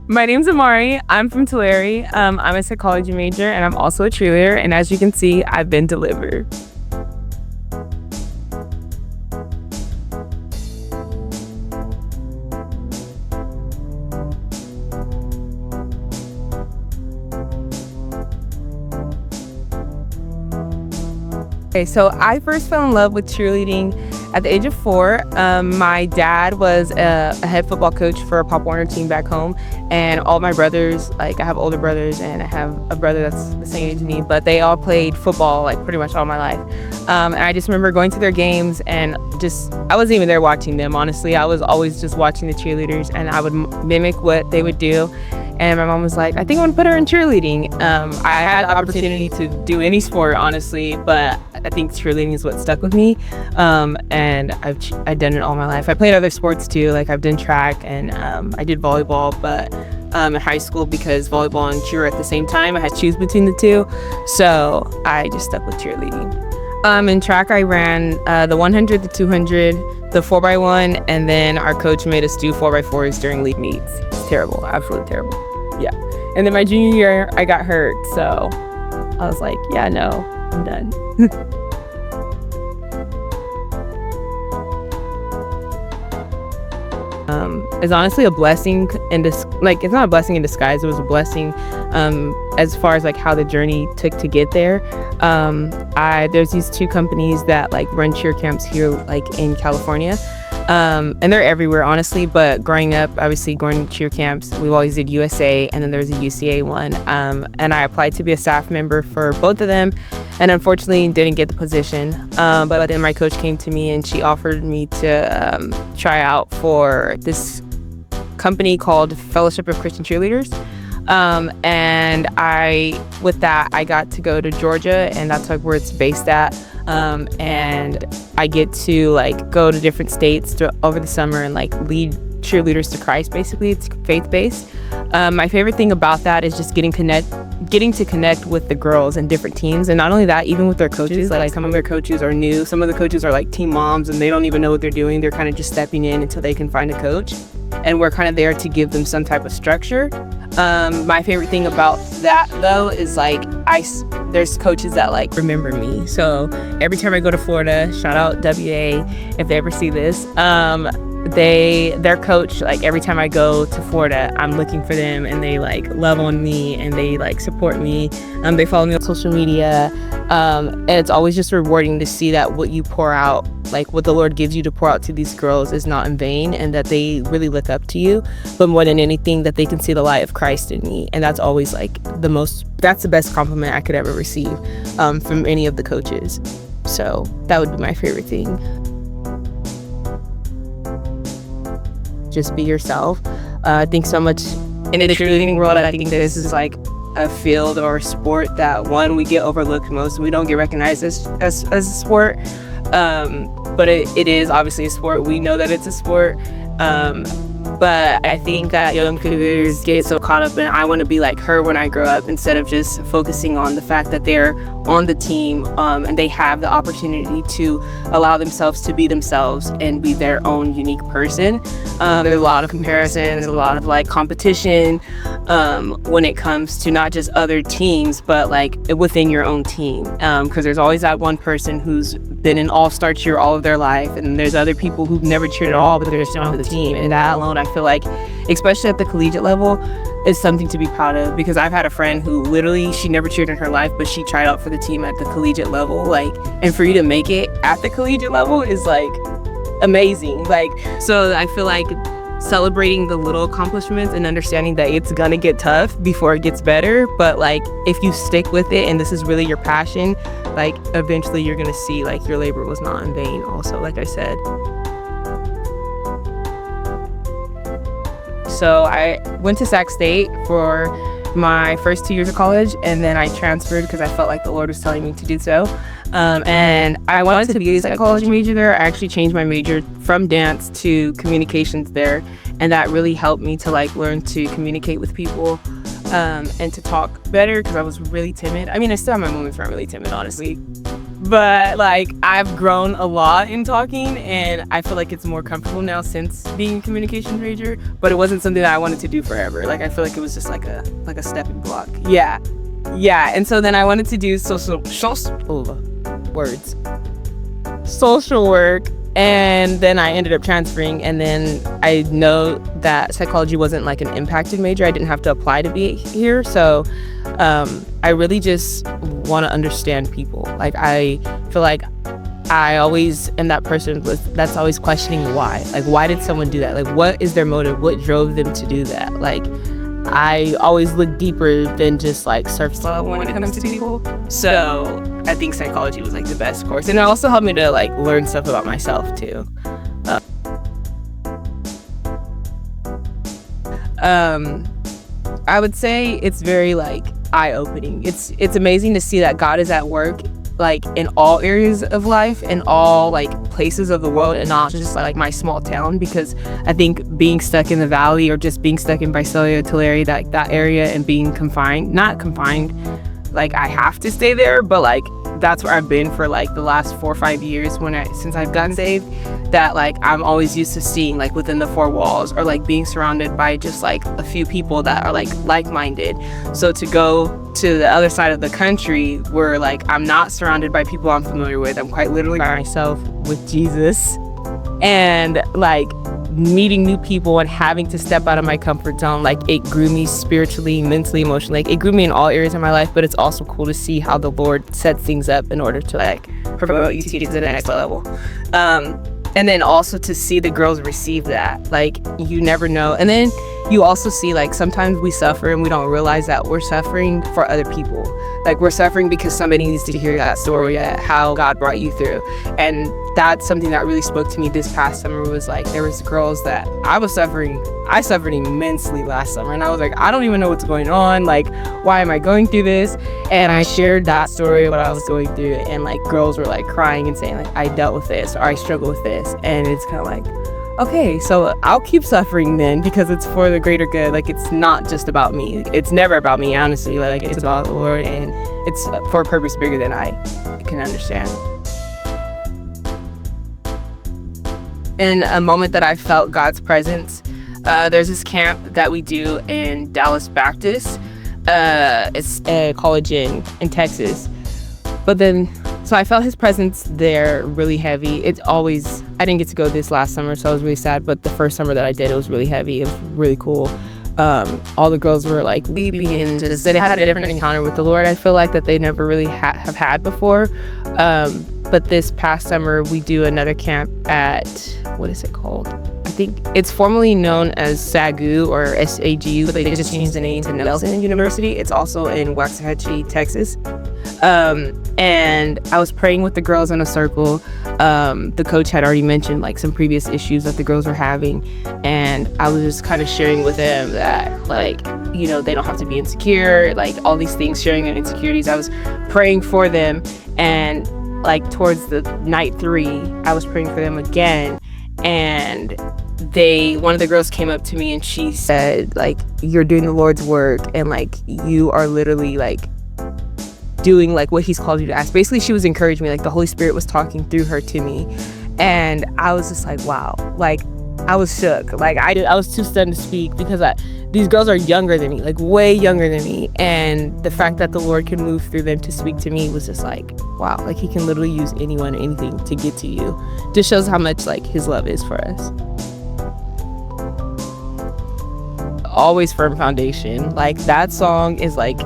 My name's Amari. I'm from Tulare. I'm a psychology major and I'm also a cheerleader. And as you can see, I've been delivered. Okay, so I first fell in love with cheerleading at the age of 4. My dad was a head football coach for a Pop Warner team back home, and all my brothers, like I have older brothers and I have a brother that's the same age as me, but they all played football like pretty much all my life. And I just remember going to their games and I wasn't even there watching them, honestly. I was always just watching the cheerleaders and I would mimic what they would do. And my mom was like, I think I'm gonna put her in cheerleading. I had the opportunity to do any sport, honestly, but I think cheerleading is what stuck with me. And I've done it all my life. I played other sports too, like I've done track and I did volleyball, but in high school, because volleyball and cheer were at the same time, I had to choose between the two. So I just stuck with cheerleading. In track, I ran the 100, the 200, the 4x1, and then our coach made us do 4x4s during league meets. It's terrible, absolutely terrible. Yeah. And then my junior year, I got hurt, so I was like, yeah, no, I'm done. It's honestly a blessing it's not a blessing in disguise. It was a blessing as far as like how the journey took to get there. There's these 2 companies that like run cheer camps here like in California. And they're everywhere, honestly, but growing up, obviously going to cheer camps, we always did USA, and then there was a UCA one. And I applied to be a staff member for both of them, and unfortunately didn't get the position. But then my coach came to me and she offered me to try out for this company called Fellowship of Christian Cheerleaders. And with that, I got to go to Georgia, and that's like where it's based at. And I get to like go to different states over the summer and like lead cheerleaders to Christ. Basically, it's faith-based. My favorite thing about that is just getting to connect with the girls and different teams, and not only that, even with their coaches. Like some of their coaches are new, some of the coaches are like team moms and they don't even know what they're doing. They're kind of just stepping in until they can find a coach, and we're kind of there to give them some type of structure. My favorite thing about that though is like there's coaches that like remember me. So every time I go to Florida, shout out WA if they ever see this, their coach, like every time I go to Florida, I'm looking for them, and they like love on me and they like support me. They follow me on social media, and it's always just rewarding to see that what you pour out, like what the Lord gives you to pour out to these girls, is not in vain, and that they really look up to you. But more than anything, that they can see the light of Christ in me, and that's always like that's the best compliment I could ever receive from any of the coaches. So that would be my favorite thing. Just be yourself. I think so much in the cheerleading world, I think this is like a field or a sport that, one, we get overlooked most. We don't get recognized as a sport, but it is obviously a sport. We know that it's a sport, but I think that young competitors get so caught up in, I want to be like her when I grow up, instead of just focusing on the fact that they're on the team, and they have the opportunity to allow themselves to be themselves and be their own unique person. There's a lot of comparisons, a lot of like competition when it comes to not just other teams, but like within your own team, because there's always that one person who's been an all-star cheer all of their life, and there's other people who've never cheered at all, but they're still on the team. And that alone, I feel like, especially at the collegiate level, is something to be proud of, because I've had a friend who literally, she never cheered in her life, but she tried out for the team at the collegiate level, like, and for you to make it at the collegiate level is like amazing. Like, so I feel like celebrating the little accomplishments and understanding that it's gonna get tough before it gets better, but like if you stick with it and this is really your passion, like eventually you're gonna see like your labor was not in vain also, like I said. So I went to Sac State for my first 2 years of college, and then I transferred because I felt like the Lord was telling me to do so. And I wanted to be a psychology major there. I actually changed my major from dance to communications there, and that really helped me to like learn to communicate with people and to talk better, because I was really timid. I mean, I still have my moments where I'm really timid, honestly, But like I've grown a lot in talking, and I feel like it's more comfortable now since being a communications major. But it wasn't something that I wanted to do forever. Like I feel like it was just like a stepping block. Yeah. And so then I wanted to do social work, and then I ended up transferring. And then I know that psychology wasn't like an impacted major. I didn't have to apply to be here, so I really just want to understand people. Like I feel like I always am that person that's always questioning why. Like why did someone do that? Like what is their motive? What drove them to do that? Like I always look deeper than just like surface level when it comes to people. So I think psychology was like the best course, and it also helped me to like learn stuff about myself too. I would say it's very like eye-opening. It's amazing to see that God is at work like in all areas of life, in all like places of the world, and not just like my small town. Because I think being stuck in the valley, or just being stuck in Visalia, Tulare, that area, and being not confined, like I have to stay there, but like that's where I've been for like the last 4 or 5 years since I've gotten saved. That like I'm always used to seeing like within the 4 walls, or like being surrounded by just like a few people that are like-minded. So to go to the other side of the country where like I'm not surrounded by people I'm familiar with, I'm quite literally by myself with Jesus, and like meeting new people and having to step out of my comfort zone, like it grew me spiritually, mentally, emotionally. Like it grew me in all areas of my life. But it's also cool to see how the Lord sets things up in order to like promote you to the next level. And then also to see the girls receive that, like you never know. And then you also see like sometimes we suffer and we don't realize that we're suffering for other people. Like we're suffering because somebody needs to hear that story, how God brought you through. And that's something that really spoke to me this past summer. Was like there was girls that I suffered immensely last summer, and I was like, I don't even know what's going on. Like, why am I going through this? And I shared that story of what I was going through, and like girls were like crying and saying like I dealt with this, or I struggle with this. And it's kind of like, okay, so I'll keep suffering then, because it's for the greater good. Like it's not just about me. It's never about me, honestly. Like it's about the Lord, and it's for a purpose bigger than I can understand. In a moment that I felt God's presence, there's this camp that we do in Dallas Baptist. It's a college in Texas. But then, so I felt his presence there really heavy. I didn't get to go this last summer, so I was really sad. But the first summer that I did, it was really heavy. It was really cool. All the girls were like weeping, and just they had a different encounter with the Lord. I feel like that they never really have had before. But this past summer, we do another camp at, what is it called? I think it's formerly known as SAGU or SAGU, but they just changed the name to Nelson University. It's also in Waxahachie, Texas. And I was praying with the girls in a circle. The coach had already mentioned like some previous issues that the girls were having, and I was just kind of sharing with them that like, you know, they don't have to be insecure, like all these things, sharing their insecurities. I was praying for them, and like towards the night 3, I was praying for them again, and one of the girls came up to me and she said like, you're doing the Lord's work, and like you are literally like doing like what he's called you to ask. Basically, she was encouraging me, like the Holy Spirit was talking through her to me, and I was just like, wow. Like I was shook. Like I was too stunned to speak, because these girls are younger than me, like way younger than me, and the fact that the Lord can move through them to speak to me was just like, wow. Like he can literally use anyone or anything to get to you. Just shows how much like his love is for us. Always Firm Foundation, like that song is like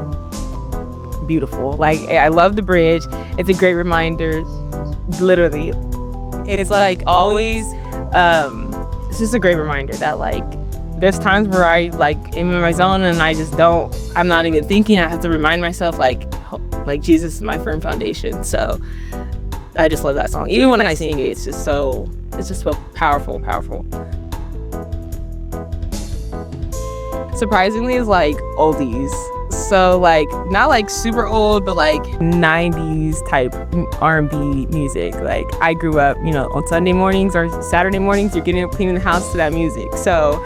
beautiful. Like I love the bridge. It's a great reminder, literally. It's like always it's just a great reminder that like there's times where I like am in my zone and I'm not even thinking. I have to remind myself like Jesus is my firm foundation. So I just love that song. Even when I sing it, it's just so powerful. Surprisingly, is like oldies. So like not like super old, but like 90s type R&B music. Like I grew up, you know, on Sunday mornings or Saturday mornings, you're getting up cleaning the house to that music. So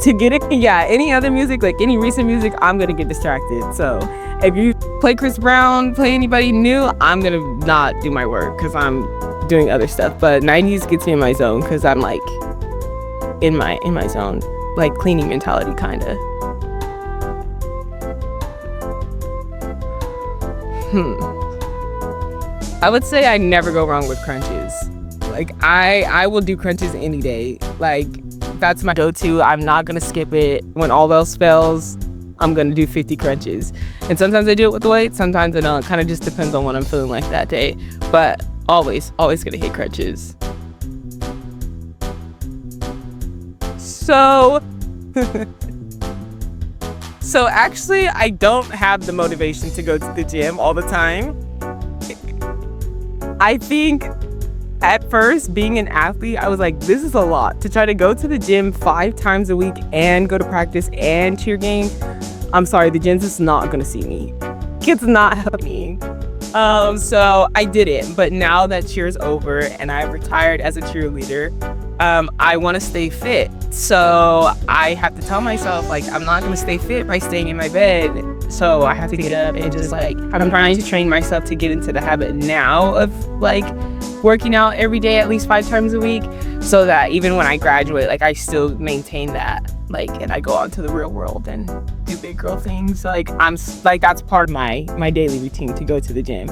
to get it. Yeah, any other music, like any recent music, I'm gonna get distracted. So if you play Chris Brown, play anybody new, I'm gonna not do my work because I'm doing other stuff. But 90s gets me in my zone because I'm like in my zone, like cleaning mentality kind of. I would say I never go wrong with crunches. Like I will do crunches any day. Like that's my go-to. I'm not gonna skip it. When all else fails, I'm gonna do 50 crunches. And sometimes I do it with the weight, sometimes I don't. It kind of just depends on what I'm feeling like that day. But always gonna hit crunches. So actually I don't have the motivation to go to the gym all the time. I think at first, being an athlete, I was like, this is a lot. To try to go to the gym 5 times a week and go to practice and cheer games, I'm sorry, the gym's just not gonna see me. It's not helping me. So I did it. But now that cheer's over and I've retired as a cheerleader, I want to stay fit. So I have to tell myself, like, I'm not gonna stay fit by staying in my bed. So I have to get up and just like, I'm trying to train myself to get into the habit now of like working out every day at least 5 times a week, so that even when I graduate, like I still maintain that, like, and I go out to the real world and do big girl things. Like I'm like, that's part of my daily routine to go to the gym.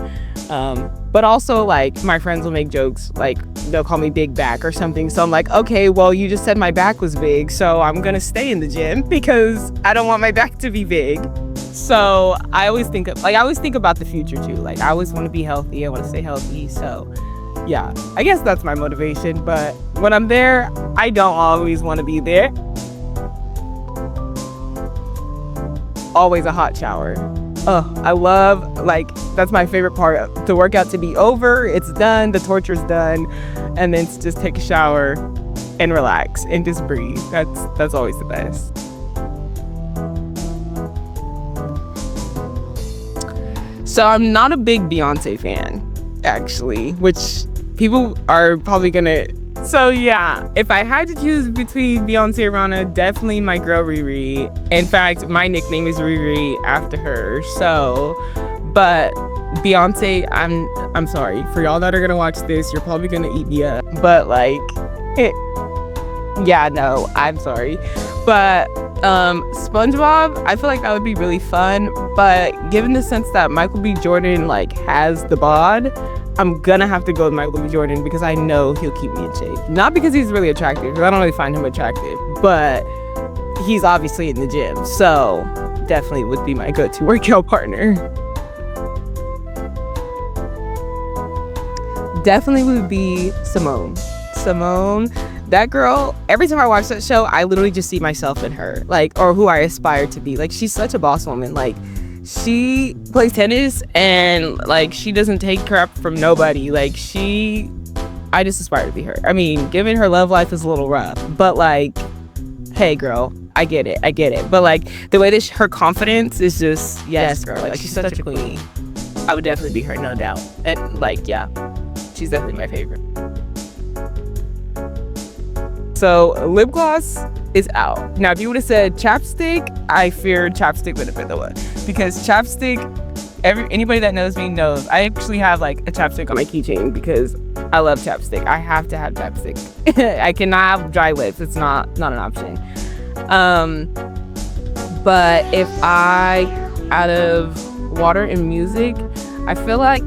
But also like my friends will make jokes, like they'll call me big back or something. So I'm like, okay, well you just said my back was big, so I'm gonna stay in the gym because I don't want my back to be big. So I always think about the future too. Like I always want to be healthy. I want to stay healthy. So yeah, I guess that's my motivation. But when I'm there, I don't always want to be there. Always a hot shower. Oh, I love, like, that's my favorite part. The workout to be over, it's done, the torture's done, and then just take a shower and relax and just breathe. That's always the best. So I'm not a big Beyonce fan, actually, which people are probably gonna. So yeah, if I had to choose between Beyonce and Rihanna, definitely my girl Riri. In fact, my nickname is Riri after her. So, but Beyonce, I'm sorry for y'all that are gonna watch this. You're probably gonna eat me up, but like, yeah, no, I'm sorry, but. SpongeBob, I feel like that would be really fun, but given the sense that Michael B. Jordan like has the bod, I'm gonna have to go with Michael B. Jordan because I know he'll keep me in shape. Not because he's really attractive, because I don't really find him attractive, but he's obviously in the gym, so definitely would be my go-to workout partner. Definitely would be Simone. That girl, every time I watch that show, I literally just see myself in her, like, or who I aspire to be. Like, she's such a boss woman. Like, she plays tennis and like she doesn't take crap from nobody. Like, I just aspire to be her. I mean, given her love life is a little rough, but like, hey girl, I get it. But like the way that her confidence is just, yes girl, like she's such a queen. I would definitely be her, no doubt. And like, yeah, she's definitely my favorite. So lip gloss is out. Now, if you would have said chapstick, I fear chapstick would have been the one, because chapstick, anybody that knows me knows I actually have like a chapstick on my keychain because I love chapstick. I have to have chapstick. I cannot have dry lips. It's not an option. But if out of water and music, I feel like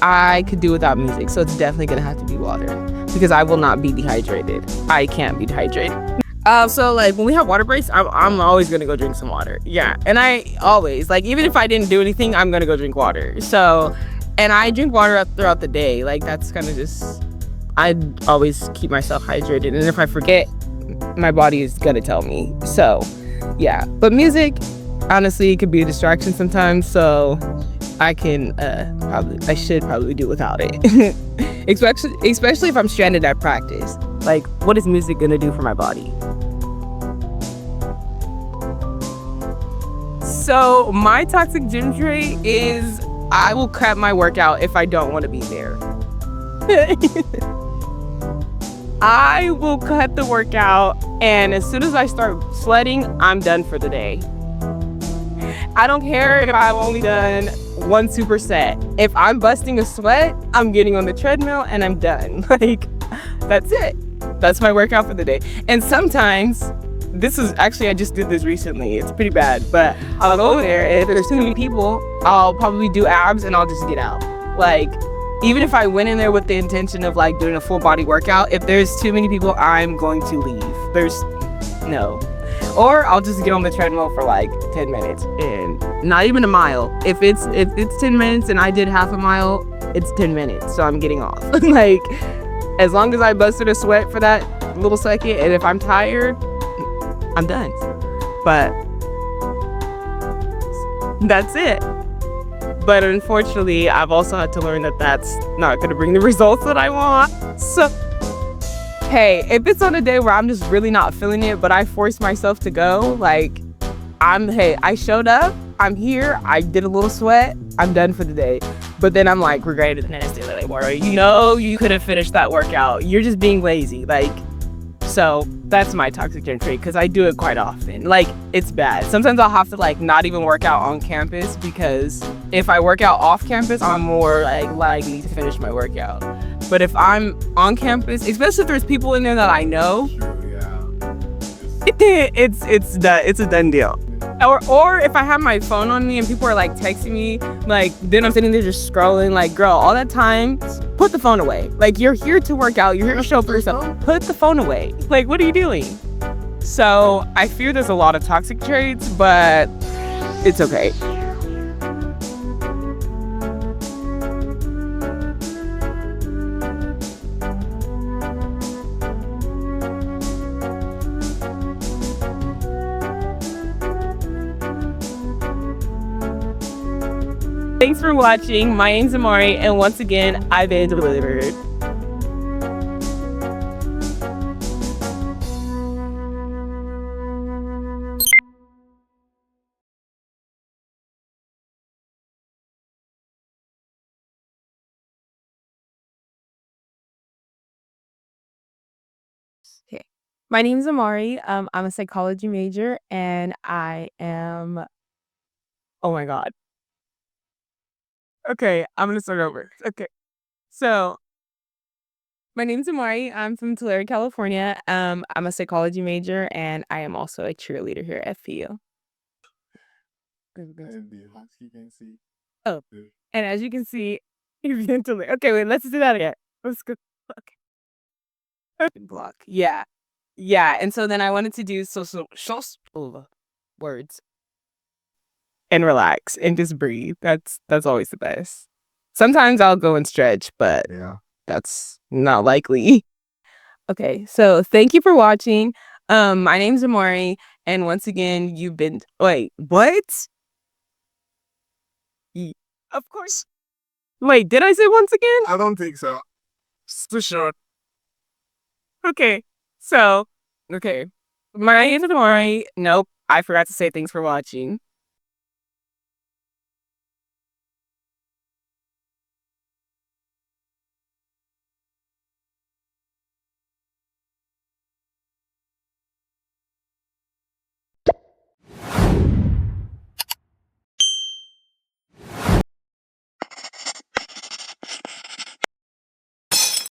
I could do without music. So it's definitely gonna have to be water, because I will not be dehydrated. I can't be dehydrated. So like when we have water breaks, I'm always gonna go drink some water. Yeah, and I always, like, even if I didn't do anything, I'm gonna go drink water. So, and I drink water throughout the day. Like, that's kind of just, I always keep myself hydrated. And if I forget, my body is gonna tell me. So, yeah. But music, honestly, could be a distraction sometimes. So I should probably do without it. Especially if I'm stranded at practice. Like, what is music gonna do for my body? So my toxic gym trait is I will crap my workout if I don't want to be there. I will cut the workout, and as soon as I start sweating, I'm done for the day. I don't care if I've only done one superset. If I'm busting a sweat, I'm getting on the treadmill and I'm done. Like, that's it. That's my workout for the day. And sometimes, I just did this recently. It's pretty bad, but I'll go there, and if there's too many people, I'll probably do abs and I'll just get out. Like, even if I went in there with the intention of like doing a full body workout, if there's too many people, I'm going to leave. No. Or I'll just get on the treadmill for like 10 minutes and not even a mile. If it's 10 minutes and I did half a mile, it's 10 minutes. So I'm getting off. Like, as long as I busted a sweat for that little second, and if I'm tired, I'm done. But that's it. But unfortunately, I've also had to learn that that's not going to bring the results that I want. So, hey, if it's on a day where I'm just really not feeling it, but I force myself to go, like, I showed up, I'm here, I did a little sweat, I'm done for the day. But then I'm like, regretted the next day, like, you could have finished that workout. You're just being lazy. Like, so that's my toxic gym trait, because I do it quite often. Like, it's bad. Sometimes I'll have to like not even work out on campus, because if I work out off campus, I'm more like likely to finish my workout. But if I'm on campus, especially if there's people in there that I know, it's a done deal. Or if I have my phone on me and people are like texting me, like, then I'm sitting there just scrolling, like, girl, all that time, put the phone away. Like, you're here to work out, you're here to show up for yourself. Put the phone away. Like, what are you doing? So I fear there's a lot of toxic traits, but it's okay. Thanks for watching. My name's Amari, and once again, I've been delivered. Okay. My name's Amari. I'm a psychology major, and I am. Oh my God. Okay, I'm gonna start over. Okay, so my name's Amari. I'm from Tulare, California. I'm a psychology major, and I am also a cheerleader here at FU. Oh, and as you can see, okay, wait, let's do that again. Let's go. Block. Yeah. Yeah. And so then I wanted to do words and relax and just breathe. That's always the best. Sometimes I'll go and stretch, but that's not likely. Okay, so thank you for watching. My name's Amari, and once again, wait, what? Of course. Wait, did I say once again? I don't think so. For sure. Okay, so, okay. My name's Amari. Nope, I forgot to say thanks for watching.